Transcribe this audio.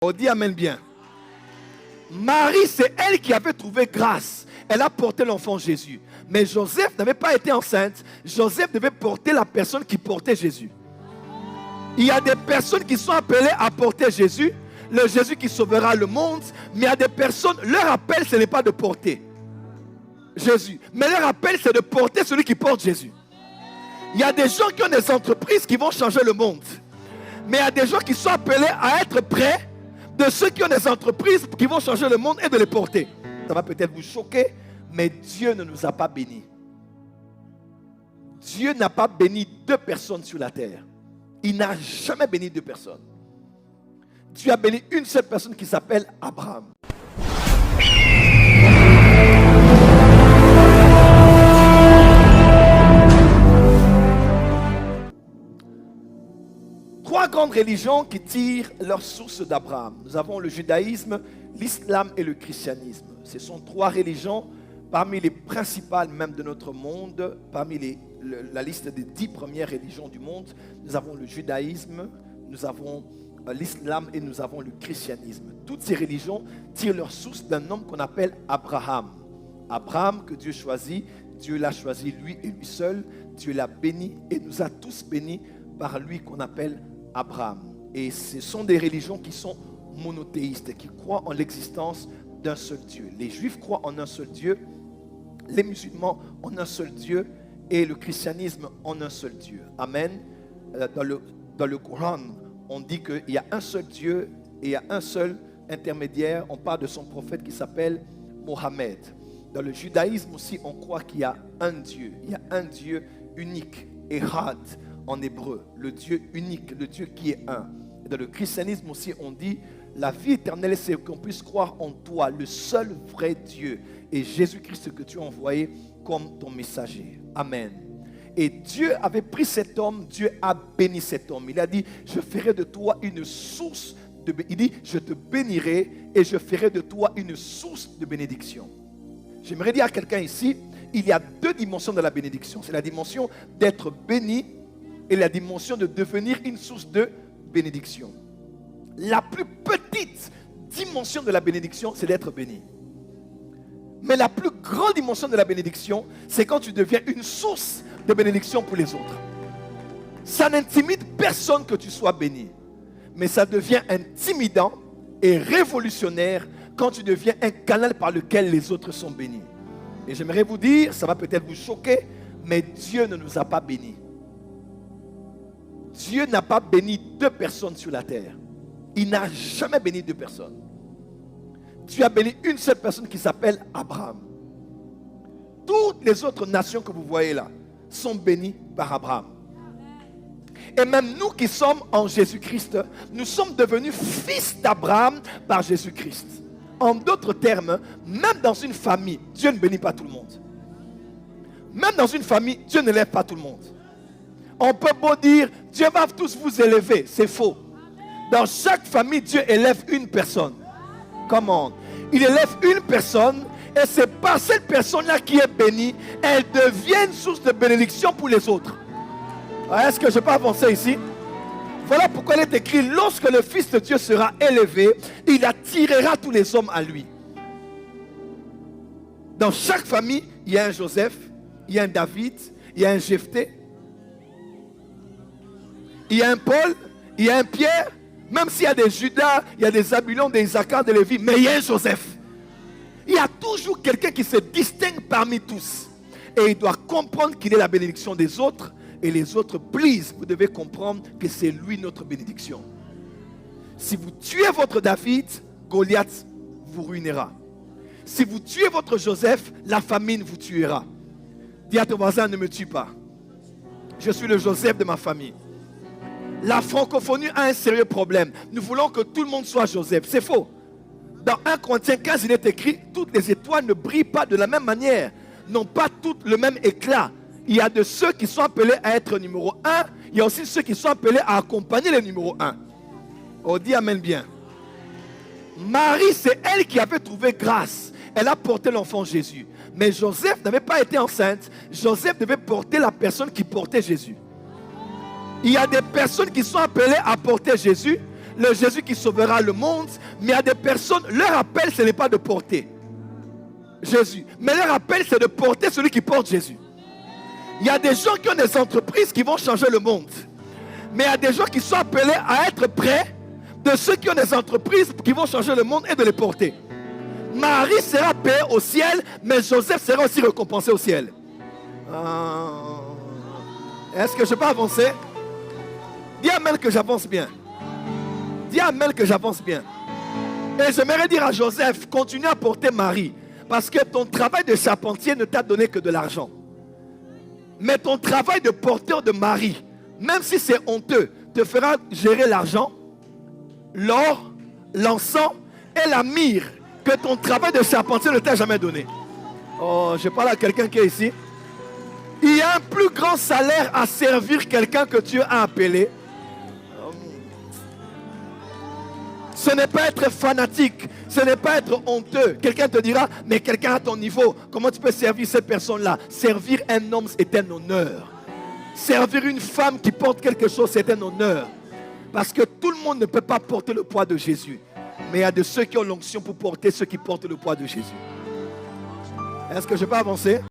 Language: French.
On dit amen bien. Marie, c'est elle qui avait trouvé grâce. Elle a porté l'enfant Jésus. Mais Joseph n'avait pas été enceinte. Joseph devait porter la personne qui portait Jésus. Il y a des personnes qui sont appelées à porter Jésus, le Jésus qui sauvera le monde. Mais il y a des personnes, leur appel, ce n'est pas de porter Jésus. Mais leur appel, c'est de porter celui qui porte Jésus. Il y a des gens qui ont des entreprises qui vont changer le monde. Mais il y a des gens qui sont appelés à être près de ceux qui ont des entreprises qui vont changer le monde et de les porter. Ça va peut-être vous choquer, mais Dieu ne nous a pas bénis. Dieu n'a pas béni 2 personnes sur la terre. Il n'a jamais béni 2 personnes. Dieu a béni une seule personne qui s'appelle Abraham. Trois grandes religions qui tirent leur source d'Abraham. Nous avons le judaïsme, l'islam et le christianisme. Ce sont 3 religions parmi les principales même de notre monde, parmi la liste des 10 premières religions du monde. Nous avons le judaïsme, nous avons l'islam et nous avons le christianisme. Toutes ces religions tirent leur source d'un homme qu'on appelle Abraham. Abraham que Dieu choisit, Dieu l'a choisi lui et lui seul. Dieu l'a béni et nous a tous bénis par lui qu'on appelle Abraham. Et ce sont des religions qui sont monothéistes, qui croient en l'existence d'un seul Dieu. Les Juifs croient en un seul Dieu, les musulmans en un seul Dieu et le christianisme en un seul Dieu. Amen. Dans le Coran, on dit qu'il y a un seul Dieu et il y a un seul intermédiaire. On parle de son prophète qui s'appelle Mohammed. Dans le judaïsme aussi, on croit qu'il y a un Dieu. Il y a un Dieu unique, Ehad en hébreu, le Dieu unique, le Dieu qui est un. Dans le christianisme aussi, on dit la vie éternelle, c'est qu'on puisse croire en toi, le seul vrai Dieu, et Jésus-Christ que tu as envoyé comme ton messager. Amen. Et Dieu avait pris cet homme, Dieu a béni cet homme. Il a dit, je ferai de toi une source de... Il dit, je te bénirai et je ferai de toi une source de bénédiction. J'aimerais dire à quelqu'un ici, il y a 2 dimensions de la bénédiction. C'est la dimension d'être béni et la dimension de devenir une source de bénédiction. La plus petite dimension de la bénédiction, c'est d'être béni. Mais la plus grande dimension de la bénédiction, c'est quand tu deviens une source de bénédiction pour les autres. Ça n'intimide personne que tu sois béni. Mais ça devient intimidant et révolutionnaire quand tu deviens un canal par lequel les autres sont bénis. Et j'aimerais vous dire, ça va peut-être vous choquer, mais Dieu ne nous a pas bénis. Dieu n'a pas béni 2 personnes sur la terre. Il n'a jamais béni 2 personnes. Dieu a béni une seule personne qui s'appelle Abraham. Toutes les autres nations que vous voyez là sont bénies par Abraham. Et même nous qui sommes en Jésus-Christ, nous sommes devenus fils d'Abraham par Jésus-Christ. En d'autres termes, même dans une famille, Dieu ne bénit pas tout le monde. Même dans une famille, Dieu ne lève pas tout le monde. On peut beau dire, Dieu va tous vous élever, c'est faux. Dans chaque famille, Dieu élève une personne. Comment? Il élève une personne et c'est par cette personne-là qui est bénie, elle devient une source de bénédiction pour les autres. Est-ce que je peux avancer ici? Voilà pourquoi il est écrit, lorsque le Fils de Dieu sera élevé, il attirera tous les hommes à lui. Dans chaque famille, il y a un Joseph, il y a un David, il y a un Jephthé, il y a un Paul, il y a un Pierre, même s'il y a des Judas, il y a des Zabulon, des Issachar, des Lévi, mais il y a un Joseph. Il y a toujours quelqu'un qui se distingue parmi tous. Et il doit comprendre qu'il est la bénédiction des autres. Et les autres, please, vous devez comprendre que c'est lui notre bénédiction. Si vous tuez votre David, Goliath vous ruinera. Si vous tuez votre Joseph, la famine vous tuera. Dis à ton voisin, ne me tue pas. Je suis le Joseph de ma famille. La francophonie a un sérieux problème. Nous voulons que tout le monde soit Joseph. C'est faux. Dans 1 Corinthiens 15, il est écrit, toutes les étoiles ne brillent pas de la même manière, n'ont pas toutes le même éclat. Il y a de ceux qui sont appelés à être numéro 1, il y a aussi ceux qui sont appelés à accompagner le numéro 1. On dit amen bien. Marie, c'est elle qui avait trouvé grâce. Elle a porté l'enfant Jésus. Mais Joseph n'avait pas été enceinte. Joseph devait porter la personne qui portait Jésus. Il y a des personnes qui sont appelées à porter Jésus, le Jésus qui sauvera le monde. Mais il y a des personnes, leur appel, ce n'est pas de porter Jésus. Mais leur appel, c'est de porter celui qui porte Jésus. Il y a des gens qui ont des entreprises qui vont changer le monde. Mais il y a des gens qui sont appelés à être près de ceux qui ont des entreprises qui vont changer le monde et de les porter. Marie sera payée au ciel, mais Joseph sera aussi récompensé au ciel. Est-ce que je peux avancer? Dis Amen que j'avance bien. Dis Amen que j'avance bien. Et j'aimerais dire à Joseph, continue à porter Marie. Parce que ton travail de charpentier ne t'a donné que de l'argent. Mais ton travail de porteur de Marie, même si c'est honteux, te fera gérer l'argent, l'or, l'encens et la myrrhe que ton travail de charpentier ne t'a jamais donné. Oh, je parle à quelqu'un qui est ici. Il y a un plus grand salaire à servir quelqu'un que Dieu a appelé. Ce n'est pas être fanatique, ce n'est pas être honteux. Quelqu'un te dira, mais quelqu'un à ton niveau, comment tu peux servir cette personne-là? Servir un homme, c'est un honneur. Servir une femme qui porte quelque chose, c'est un honneur. Parce que tout le monde ne peut pas porter le poids de Jésus. Mais il y a de ceux qui ont l'onction pour porter ceux qui portent le poids de Jésus. Est-ce que je peux avancer?